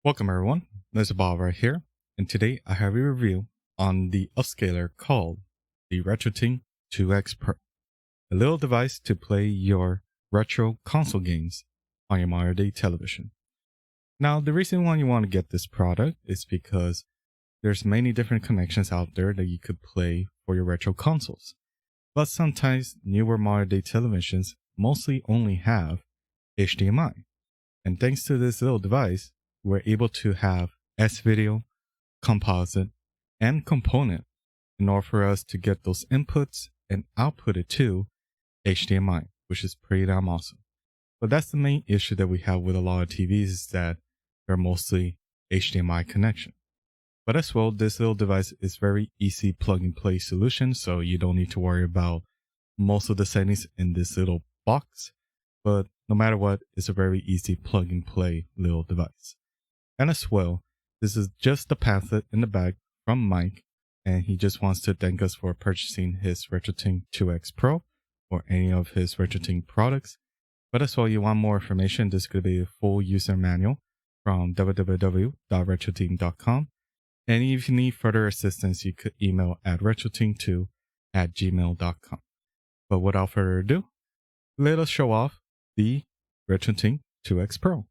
Welcome everyone, Mrbob right here, and today I have a review on the upscaler called the RetroTINK 2X Pro, a little device to play your retro console games on your modern day television. Now the reason why you want to get this product is because there's many different connections out there that you could play for your retro consoles, but sometimes newer modern day televisions mostly only have HDMI, and thanks to this little device we're able to have S-video, composite, and component in order for us to get those inputs and output it to HDMI, which is pretty damn awesome. But that's the main issue that we have with a lot of TVs, is that they're mostly HDMI connection. But as well, this little device is very easy plug and play solution, so you don't need to worry about most of the settings in this little box. But no matter what, it's a very easy plug and play little device. And as well, this is just the pamphlet in the back from Mike, and he just wants to thank us for purchasing his RetroTINK 2X Pro or any of his RetroTINK products. But as well, you want more information, this could be a full user manual from www.retrotink.com. And if you need further assistance, you could email at retrotink2@gmail.com. But without further ado, let us show off the RetroTINK 2X Pro.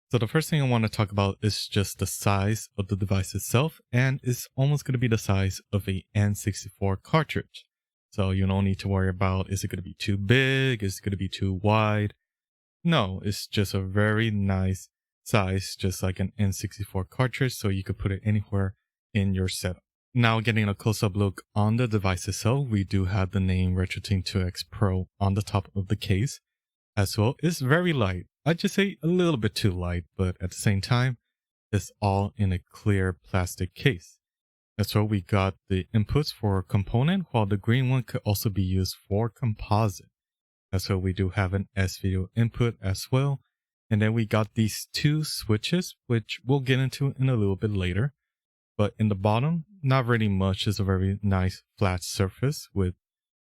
So the first thing I want to talk about is just the size of the device itself, and it's almost going to be the size of a N64 cartridge. So you don't need to worry about, is it going to be too big? Is it going to be too wide? No, it's just a very nice size, just like an N64 cartridge, so you could put it anywhere in your setup. Now getting a close-up look on the device itself, we do have the name RetroTINK 2X Pro on the top of the case. As well, it's very light. I'd just say a little bit too light, but at the same time, it's all in a clear plastic case. That's why we got the inputs for component, while the green one could also be used for composite. That's why we do have an S-video input as well. And then we got these two switches, which we'll get into in a little bit later. But in the bottom, not really much. It's a very nice flat surface with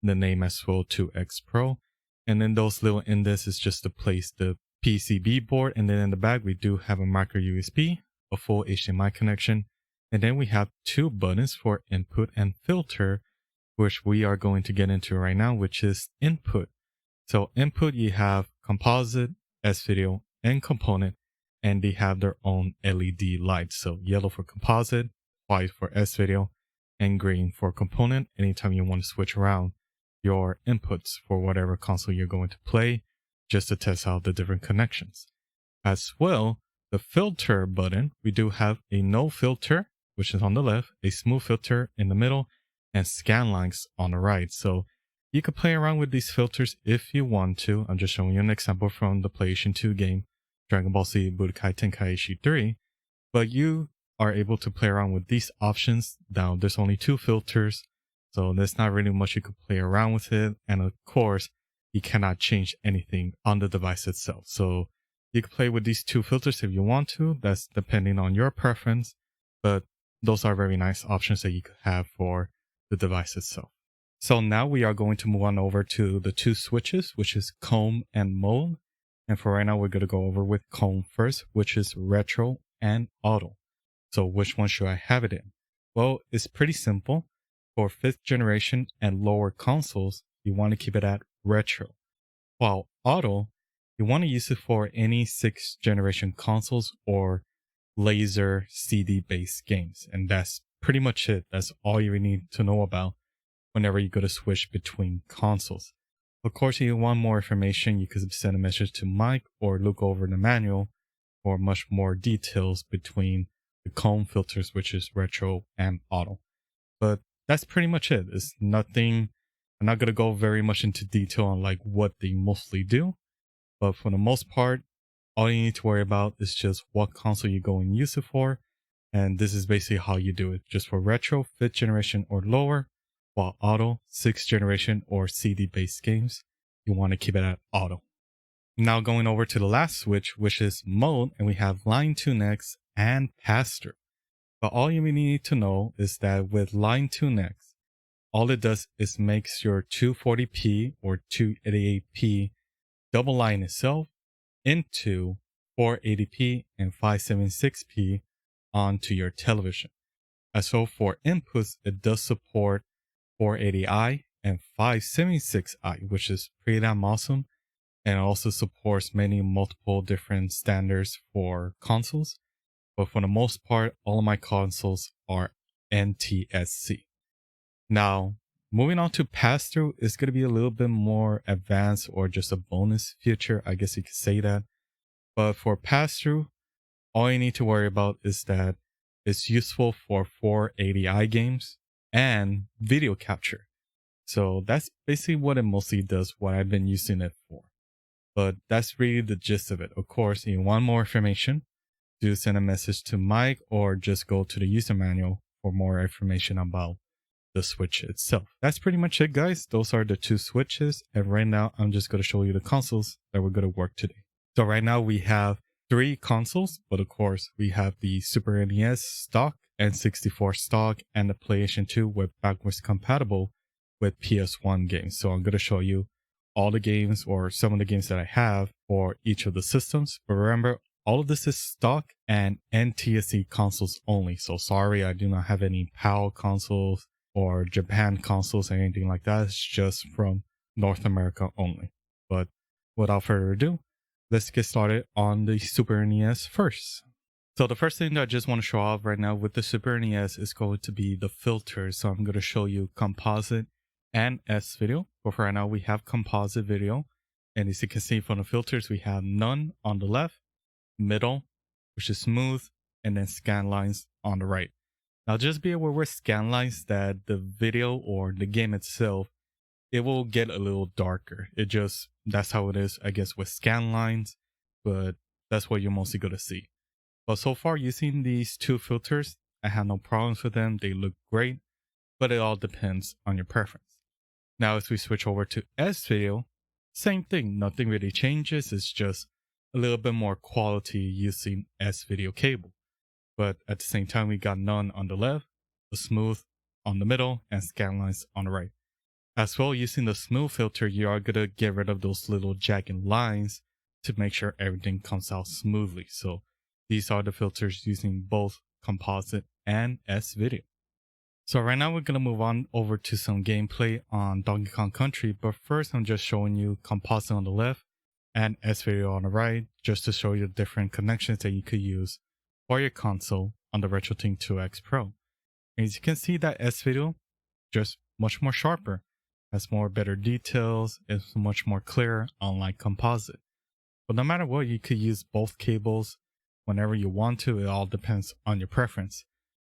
the name as well, 2X Pro. And then those little indents is just to place the PCB board. And then in the back, we do have a micro USB, a full HDMI connection. And then we have two buttons for input and filter, which we are going to get into right now, which is input. So input, you have composite, S-video, and component, and they have their own LED lights. So yellow for composite, white for S-video, and green for component. Anytime you want to switch around your inputs for whatever console you're going to play, just to test out the different connections. As well, the filter button, we do have a no filter, which is on the left, a smooth filter in the middle, and scan lines on the right. So you could play around with these filters if you want to. I'm just showing you an example from the PlayStation 2 game, Dragonball Z Budokai Tenkaichi 3, but you are able to play around with these options. Now, there's only two filters, so there's not really much you could play around with it. And of course, you cannot change anything on the device itself. So you can play with these two filters if you want to. That's depending on your preference. But those are very nice options that you could have for the device itself. So now we are going to move on over to the two switches, which is comb and mode. And for right now, we're going to go over with comb first, which is retro and auto. So which one should I have it in? Well, it's pretty simple. For 5th generation and lower consoles, you want to keep it at retro. While auto, you want to use it for any 6th generation consoles or laser CD based games. And that's pretty much it. That's all you need to know about whenever you go to switch between consoles. Of course, if you want more information, you could send a message to Mike or look over the manual for much more details between the comb filters, which is retro and auto. But that's pretty much it. It's nothing. I'm not going to go very much into detail on like what they mostly do, but for the most part, all you need to worry about is just what console you go and use it for. And this is basically how you do it. Just for retro, 5th generation or lower, while auto, 6th generation or CD based games, you want to keep it at auto. Now going over to the last switch, which is mode, and we have line 2X and pass-through. But all you really need to know is that with line 2X, all it does is makes your 240p or 288p double line itself into 480p and 576p onto your television. As so for inputs, it does support 480i and 576i, which is pretty damn awesome. And it also supports many multiple different standards for consoles. But for the most part, all of my consoles are NTSC. Now, moving on to pass-through is going to be a little bit more advanced or just a bonus feature, I guess you could say that. But for pass-through, all you need to worry about is that it's useful for 480i games and video capture. So that's basically what it mostly does, what I've been using it for. But that's really the gist of it. Of course, if you want more information, do send a message to Mike or just go to the user manual for more information about the Switch itself. That's pretty much it, guys. Those are the two Switches. And right now, I'm just going to show you the consoles that we're going to work today. So right now we have 3 consoles, but of course we have the Super NES stock, N64 stock, and the PlayStation 2 with backwards compatible with PS1 games. So I'm going to show you all the games or some of the games that I have for each of the systems. But remember, all of this is stock and NTSC consoles only. So sorry, I do not have any PAL consoles or Japan consoles or anything like that. It's just from North America only. But without further ado, let's get started on the Super NES first. So the first thing that I just want to show off right now with the Super NES is going to be the filters. So I'm going to show you composite and S video. But for right now, we have composite video. And as you can see from the filters, we have none on the left, middle, which is smooth, and then scan lines on the right. Now just be aware with scan lines that the video or the game itself, it will get a little darker. That's how it is, I guess, with scan lines, but that's what you're mostly going to see. But so far, using these two filters, I have no problems with them. They look great, but it all depends on your preference. Now, as we switch over to S video, same thing. Nothing really changes. It's just a little bit more quality using S video cable. But at the same time, we got none on the left, the smooth on the middle, and scan lines on the right. As well, using the smooth filter, you are going to get rid of those little jagged lines to make sure everything comes out smoothly. So these are the filters using both composite and S video. So right now we're going to move on over to some gameplay on Donkey Kong Country. But first, I'm just showing you composite on the left and S video on the right, just to show you the different connections that you could use for your console on the RetroTINK 2X Pro. And as you can see, that S video just much more sharper, has more better details, is much more clear, unlike composite. But no matter what, you could use both cables whenever you want to. It all depends on your preference.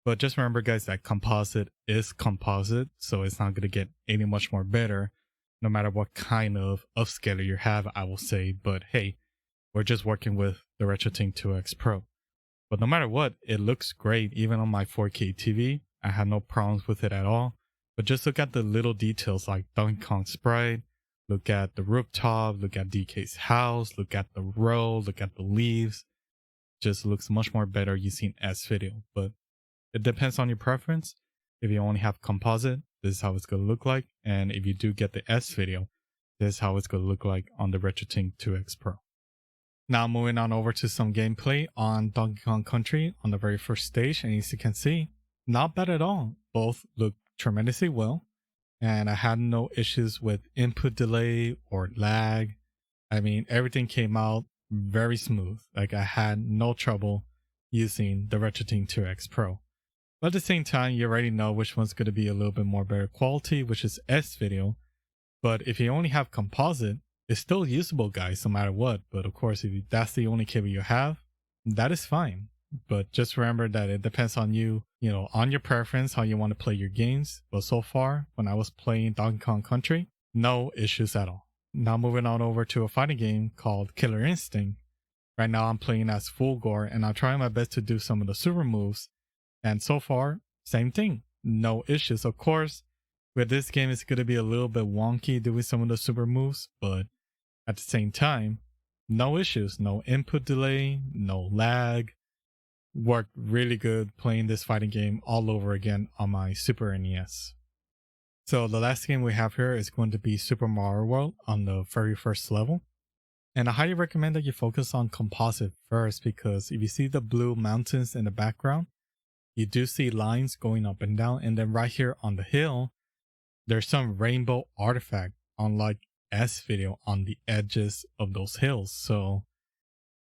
But just remember, guys, that composite is composite, so it's not going to get any much more better, no matter what kind of upscaler you have, I will say. But hey, we're just working with the RetroTINK 2X Pro. But no matter what, it looks great. Even on my 4K TV, I have no problems with it at all. But just look at the little details like Donkey Kong sprite, look at the rooftop, look at DK's house, look at the road, look at the leaves. Just looks much more better using S video. But it depends on your preference. If you only have composite, this is how it's going to look like. And if you do get the S video, this is how it's going to look like on the RetroTINK 2X Pro. Now moving on over to some gameplay on Donkey Kong Country on the very first stage. And as you can see, not bad at all. Both look tremendously well. And I had no issues with input delay or lag. I mean, everything came out very smooth. Like I had no trouble using the RetroTINK 2X Pro. But at the same time, you already know which one's going to be a little bit more better quality, which is S video. But if you only have composite, it's still usable, guys, no matter what. But of course, if that's the only cable you have, that is fine. But just remember that it depends on you, on your preference, how you want to play your games. But so far, when I was playing Donkey Kong Country, no issues at all. Now moving on over to a fighting game called Killer Instinct. Right now I'm playing as Fulgore and I'm trying my best to do some of the super moves. And so far, same thing. No issues. Of course, with this game, it's going to be a little bit wonky doing some of the super moves. But at the same time, no issues. No input delay, no lag. Worked really good playing this fighting game all over again on my Super NES. So the last game we have here is going to be Super Mario World on the very first level. And I highly recommend that you focus on composite first, because if you see the blue mountains in the background, you do see lines going up and down. And then right here on the hill, there's some rainbow artifact, unlike S video, on the edges of those hills. So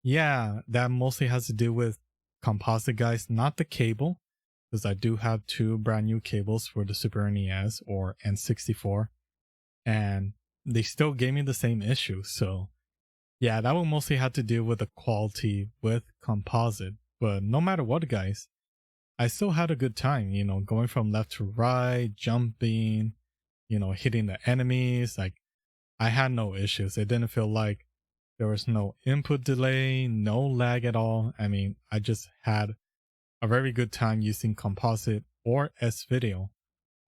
yeah, that mostly has to do with composite, guys, not the cable, because I do have two brand new cables for the Super NES or N64, and they still gave me the same issue. So yeah, that will mostly have to do with the quality with composite. But no matter what, guys, I still had a good time, going from left to right, jumping, hitting the enemies. Like, I had no issues. It didn't feel like there was no input delay, no lag at all. I mean, I just had a very good time using composite or S video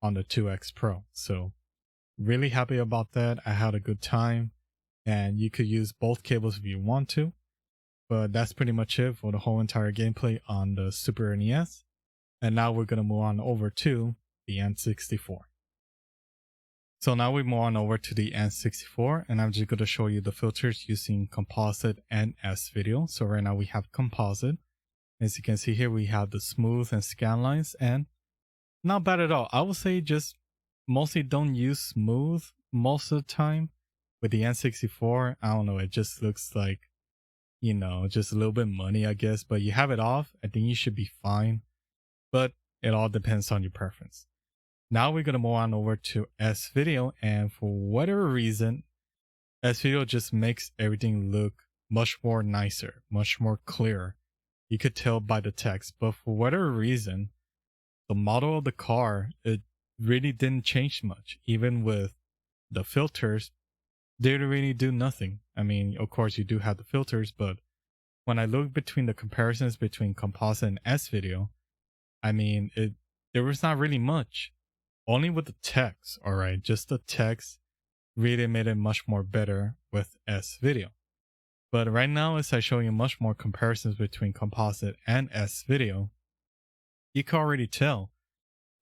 on the 2X Pro. So really happy about that. I had a good time, and you could use both cables if you want to. But that's pretty much it for the whole entire gameplay on the Super NES. And now we're going to move on over to the N64. So now we move on over to the N64, and I'm just going to show you the filters using composite and S video. So right now we have composite. As you can see here, we have the smooth and scan lines, and not bad at all. I would say just mostly don't use smooth most of the time. With the N64, I don't know, it just looks like, just a little bit muddy, I guess. But you have it off, I think you should be fine. But it all depends on your preference. Now we're going to move on over to S video, and for whatever reason, S video just makes everything look much more nicer, much more clear. You could tell by the text, but for whatever reason, the model of the car, it really didn't change much. Even with the filters, they didn't really do nothing. I mean, of course you do have the filters, but when I look between the comparisons between composite and S video, I mean, there was not really much. Only with the text, alright, just the text really made it much more better with S video. But right now, as I show you much more comparisons between composite and S video, you can already tell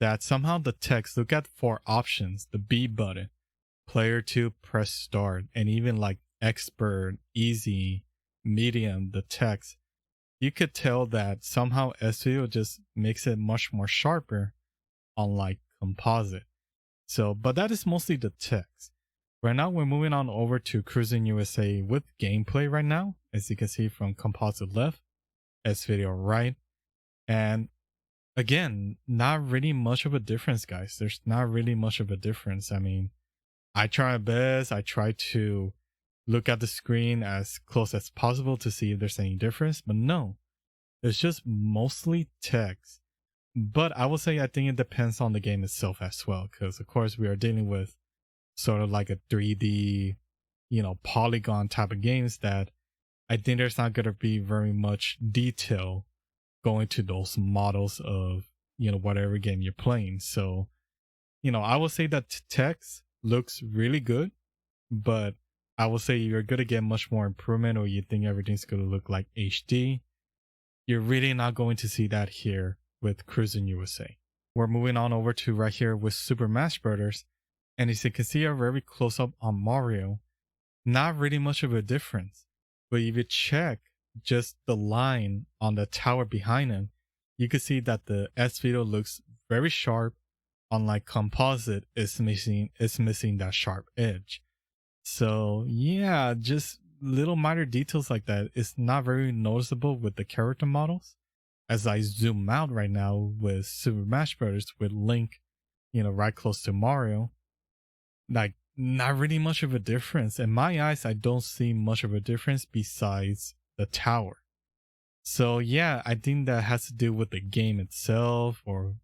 that somehow the text, look at 4 options, the B button, player 2, press start, and even like expert, easy, medium, the text, you could tell that somehow S video just makes it much more sharper, unlike composite. So, but that is mostly the text. Right now, we're moving on over to Cruis'n USA with gameplay right now. As you can see from composite left, S video right. And again, not really much of a difference, guys. There's not really much of a difference. I mean, I try my best. I try to look at the screen as close as possible to see if there's any difference, but no, it's just mostly text. But I would say I think it depends on the game itself as well, because of course we are dealing with sort of like a 3D, polygon type of games that I think there's not going to be very much detail going to those models of, whatever game you're playing. So, I would say that text looks really good, but I would say you're going to get much more improvement, or you think everything's going to look like HD. You're really not going to see that here with Cruis'n USA. We're moving on over to right here with Super Smash Bros. And as you can see a very close up on Mario, not really much of a difference. But if you check just the line on the tower behind him, you can see that the S video looks very sharp, unlike composite is missing that sharp edge. So yeah, just little minor details like that is not very noticeable with the character models. As I zoom out right now with Super Smash Bros. With Link, right close to Mario, like not really much of a difference. In my eyes, I don't see much of a difference besides the tower. So yeah, I think that has to do with the game itself, or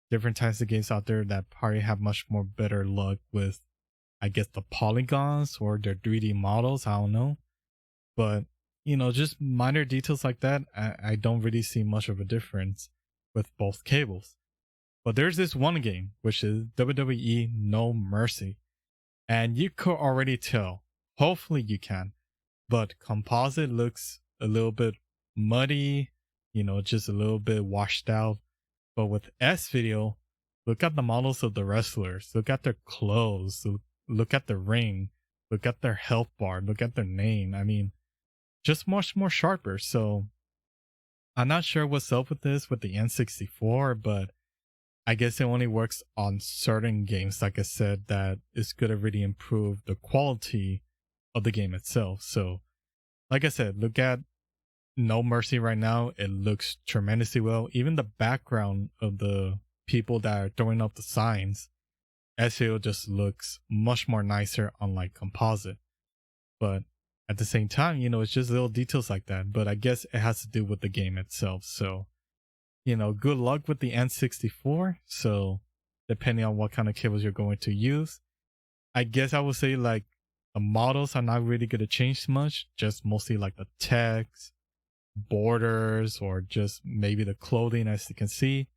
different types of games out there that probably have much more better luck with, I guess, the polygons or their 3D models. I don't know. But, just minor details like that, I don't really see much of a difference with both cables. But there's this one game, which is WWE No Mercy. And you could already tell, hopefully you can, but composite looks a little bit muddy, just a little bit washed out. But with S video, look at the models of the wrestlers, look at their clothes, look at the ring, look at their health bar, look at their name. I mean, just much more sharper. So I'm not sure what's up with this with the N64, but I guess it only works on certain games, like I said, that is going to really improve the quality of the game itself. So, like I said, look at No Mercy right now. It looks tremendously well. Even the background of the people that are throwing up the signs, SEO just looks much more nicer on like composite. But at the same time, it's just little details like that. But I guess it has to do with the game itself. So, good luck with the N64. So, depending on what kind of cables you're going to use, I guess I would say like the models are not really going to change much, just mostly like the text, borders, or just maybe the clothing. As you can see,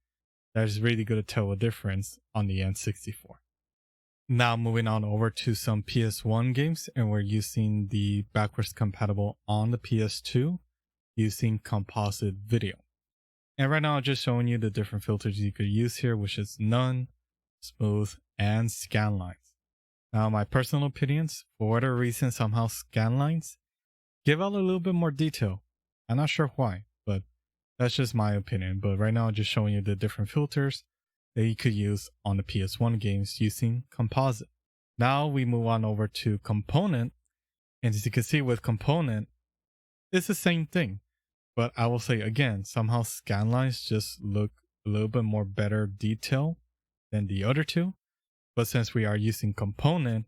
that is really going to tell a difference on the N64. Now moving on over to some PS1 games, and we're using the backwards compatible on the PS2 using composite video. And right now I'm just showing you the different filters you could use here, which is none, smooth, and scan lines. Now my personal opinions, for whatever reason, somehow scan lines give out a little bit more detail. I'm not sure why, but that's just my opinion. But right now I'm just showing you the different filters that you could use on the PS1 games using composite. Now we move on over to component, and as you can see with component, it's the same thing, but I will say again, somehow scan lines just look a little bit more better detail than the other two. But since we are using component,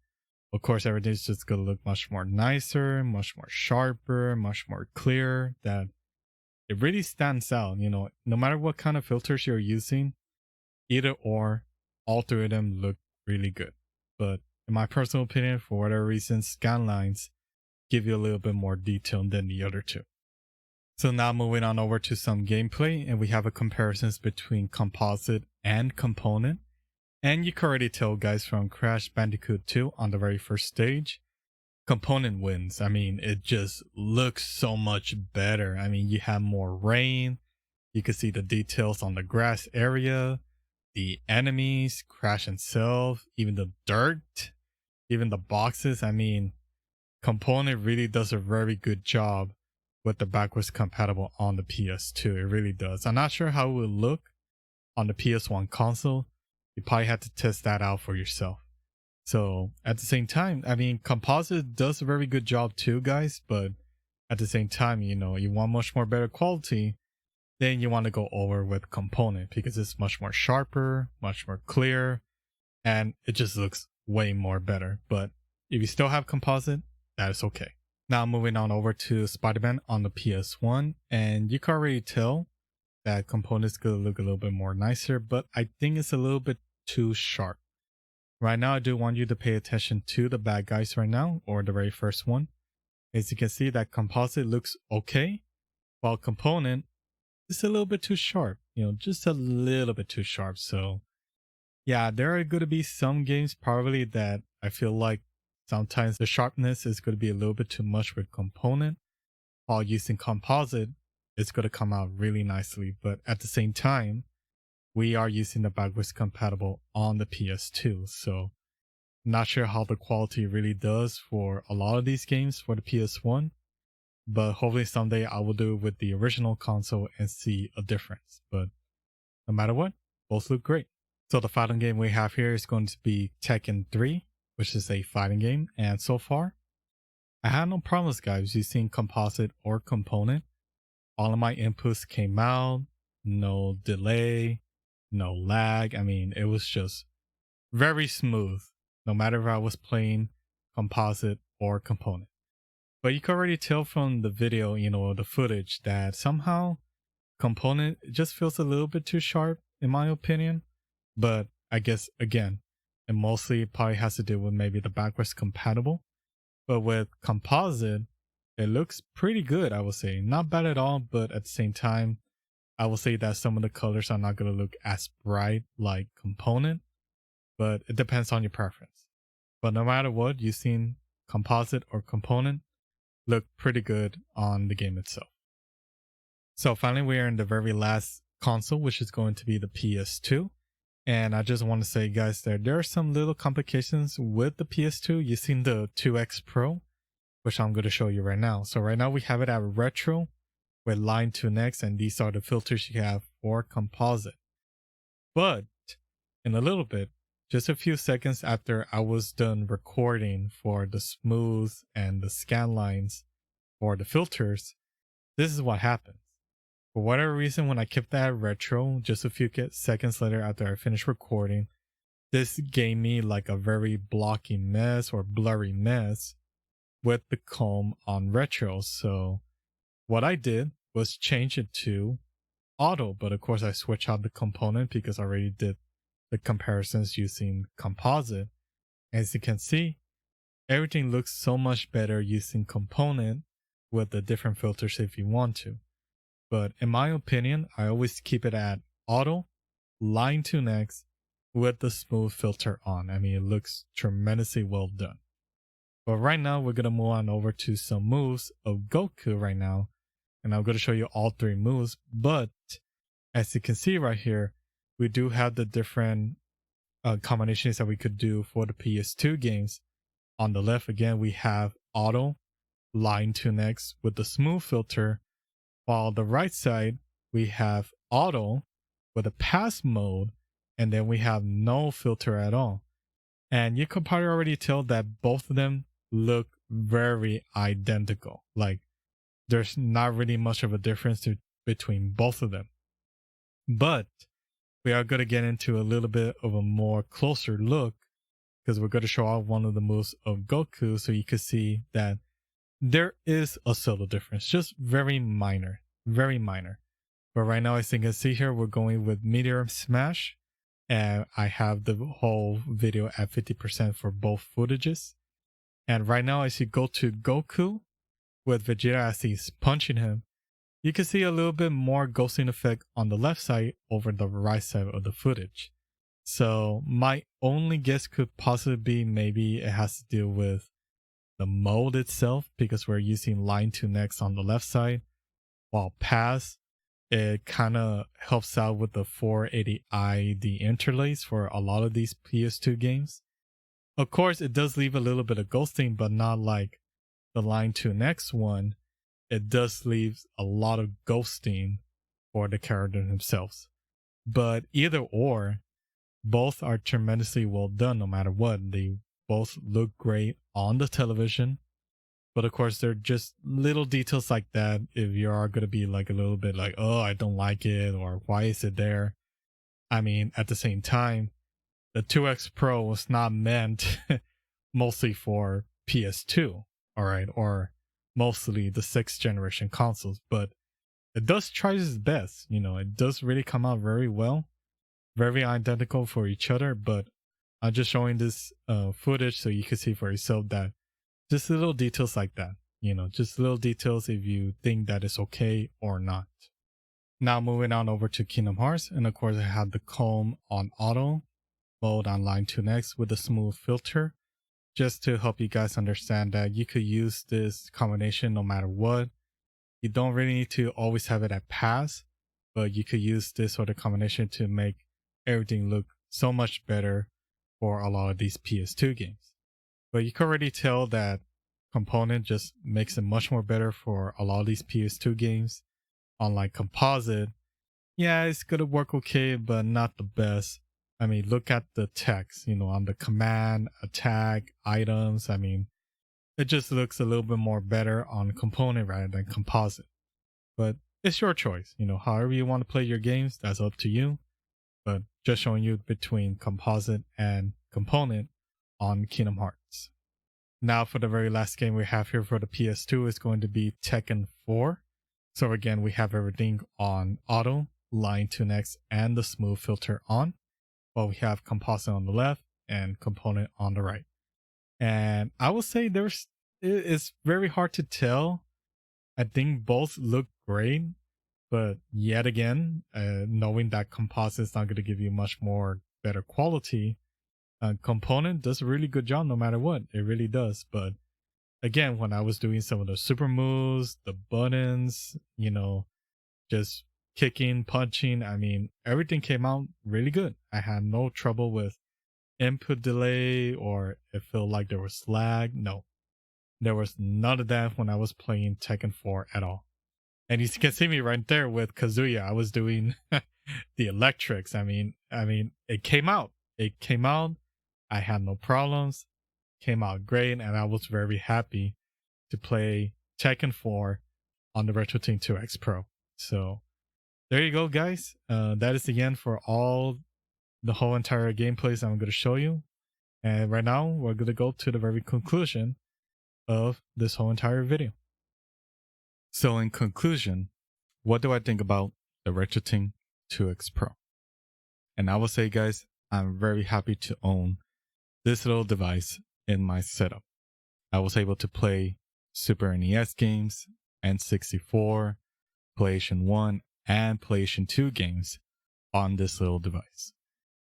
of course everything's just gonna look much more nicer, much more sharper, much more clear, that it really stands out. No matter what kind of filters you're using, either or, all three of them look really good. But in my personal opinion, for whatever reason, scan lines give you a little bit more detail than the other two. So now moving on over to some gameplay, and we have a comparisons between composite and component. And you can already tell, guys, from Crash Bandicoot 2 on the very first stage, component wins. I mean, it just looks so much better. I mean, you have more rain. You can see the details on the grass area, the enemies, Crash himself, even the dirt, even the boxes. I mean, component really does a very good job with the backwards compatible on the PS2. It really does. I'm not sure how it will look on the PS1 console. You probably have to test that out for yourself. So at the same time, I mean, composite does a very good job too, guys, but at the same time, you want much more better quality, then you want to go over with component because it's much more sharper, much more clear, and it just looks way more better. But if you still have composite, that is okay. Now moving on over to Spiderman on the PS1, and you can already tell that component's gonna look a little bit more nicer, but I think it's a little bit too sharp. Right now, I do want you to pay attention to the bad guys right now, or the very first one. As you can see, that composite looks okay, while component is a little bit too sharp, just a little bit too sharp. So yeah, there are going to be some games probably that I feel like sometimes the sharpness is going to be a little bit too much with component, while using composite, it's going to come out really nicely. But at the same time, we are using the backwards compatible on the PS2. So not sure how the quality really does for a lot of these games for the PS1, but hopefully someday I will do it with the original console and see a difference. But no matter what, both look great. So the fighting game we have here is going to be Tekken 3, which is a fighting game. And so far, I had no problems, guys, using composite or component. All of my inputs came out, no delay, no lag. I mean, it was just very smooth, no matter if I was playing composite or component. But you can already tell from the video, the footage, that somehow component just feels a little bit too sharp, in my opinion. But I guess, again, it mostly probably has to do with maybe the backwards compatible. But with composite, it looks pretty good, I would say. Not bad at all, but at the same time, I will say that some of the colors are not going to look as bright like component, but it depends on your preference. But no matter what, using composite or component look pretty good on the game itself. So finally, we are in the very last console, which is going to be the PS2. And I just want to say, guys, that there are some little complications with the PS2 using the 2X Pro, which I'm going to show you right now. So right now we have it at retro with line 2 next, and these are the filters you have for composite. But in a little bit, just a few seconds after I was done recording for the smooth and the scan lines for the filters, this is what happens. For whatever reason, when I kept that retro, just a few seconds later after I finished recording, this gave me like a very blocky mess or blurry mess with the comb on retro. So what I did was change it to auto, but of course I switched out the component because I already did the comparisons using composite. As you can see, everything looks so much better using component with the different filters if you want to. But in my opinion, I always keep it at auto, line 2 next with the smooth filter on. I mean, it looks tremendously well done. But right now, we're going to move on over to some moves of Goku right now. And I'm going to show you all 3 moves. But as you can see right here, we do have the different combinations that we could do for the PS2 games. On the left, again, we have auto, line 2 next with the smooth filter. While on the right side, we have auto with a pass mode, and then we have no filter at all. And you could probably already tell that both of them look very identical. Like there's not really much of a difference between both of them. But we are going to get into a little bit of a more closer look because we're going to show off one of the moves of Goku so you can see that there is a subtle difference, just very minor. But right now, as you can see here, we're going with Meteor Smash, and I have the whole video at 50% for both footages. And right now, as you go to Goku with Vegeta as he's punching him, you can see a little bit more ghosting effect on the left side over the right side of the footage. So my only guess could possibly be maybe it has to do with the mode itself, because we're using line 2 next on the left side, while pass, it kind of helps out with the 480i, the interlace for a lot of these PS2 games. Of course, it does leave a little bit of ghosting, but not like the line 2 next one. It does leave a lot of ghosting for the character themselves. But either or, both are tremendously well done no matter what. They both look great on the television. But of course, they're just little details like that. If you are going to be like a little bit like, oh, I don't like it, or why is it there? I mean, at the same time, the 2X Pro was not meant mostly for PS2, all right, or mostly the 6th generation consoles, but it does try its best. You know, it does really come out very well, very identical for each other. But I'm just showing this footage so you can see for yourself that just little details like that, you know, just little details if you think that is okay or not. Now moving on over to Kingdomhearts, and of course I have the comb on auto mode on line 2 next with the smooth filter, just to help you guys understand that you could use this combination no matter what. You don't really need to always have it at pass, but you could use this sort of combination to make everything look so much better for a lot of these PS2 games. But you can already tell that component just makes it much more better for a lot of these PS2 games. Unlike composite, yeah, it's gonna work okay, but not the best. I mean, look at the text, you know, on the command, attack, items. I mean, it just looks a little bit more better on component rather than composite. But it's your choice, you know, however you want to play your games, that's up to you. But just showing you between composite and component on Kingdomhearts. Now for the very last game we have here for the PS2 is going to be Tekken 4. So again, we have everything on auto, line 2 next, and the smooth filter on. While we have composite on the left and component on the right. And I will say it's very hard to tell. I think both look great, but yet again, knowing that composite is not going to give you much more better quality, component does a really good job no matter what. It really does. But again, when I was doing some of the super moves, the buttons, you know, just kicking, punching. I mean, everything came out really good. I had no trouble with input delay or it felt like there was lag. No, there was none of that when I was playing Tekken 4 at all. And you can see me right there with Kazuya. I was doing the electrics. I mean, it came out. It came out. I had no problems. Came out great, and I was very happy to play Tekken 4 on the RetroTINK 2X Pro. So there you go, guys. That is the end for the whole entire gameplays I'm going to show you. And right now, we're going to go to the very conclusion of this whole entire video. So in conclusion, what do I think about the RetroTINK 2X Pro? And I will say, guys, I'm very happy to own this little device in my setup. I was able to play Super NES games, N64, PlayStation 1, and PlayStation 2 games on this little device.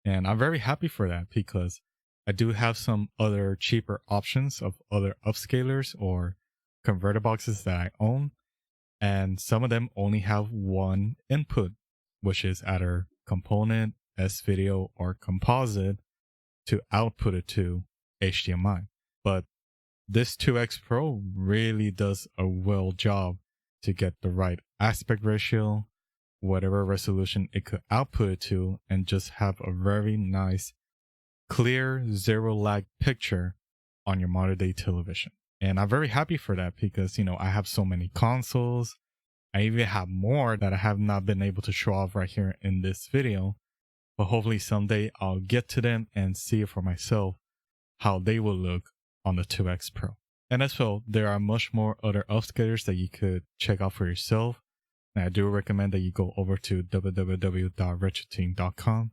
And I'm very happy for that because I do have some other cheaper options of other upscalers or converter boxes that I own. And some of them only have one input, which is either component, S-video, or composite to output it to HDMI. But this 2X Pro really does a well job to get the right aspect ratio, whatever resolution it could output it to, and just have a very nice, clear, zero lag picture on your modern day television. And I'm very happy for that because, I have so many consoles. I even have more that I have not been able to show off right here in this video. But hopefully someday I'll get to them and see it for myself how they will look on the 2X Pro. And as well, there are much more other upscalers that you could check out for yourself. And I do recommend that you go over to www.retrotink.com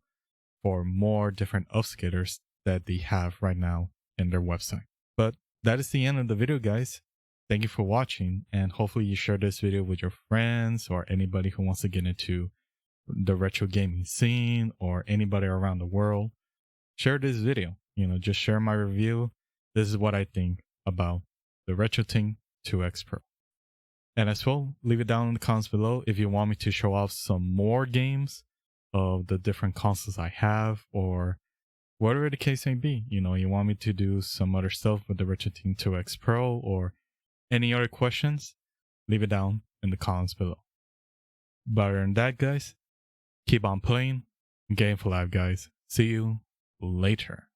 for more different upscalers that they have right now in their website. But that is the end of the video, guys. Thank you for watching, and hopefully you share this video with your friends or anybody who wants to get into the retro gaming scene or anybody around the world. Share this video, just share my review. This is what I think about the RetroTINK 2X Pro. And as well, leave it down in the comments below if you want me to show off some more games of the different consoles I have, or whatever the case may be. You want me to do some other stuff with the RetroTINK 2X Pro, or any other questions, leave it down in the comments below. But other than that, guys, keep on playing. Game for life, guys. See you later.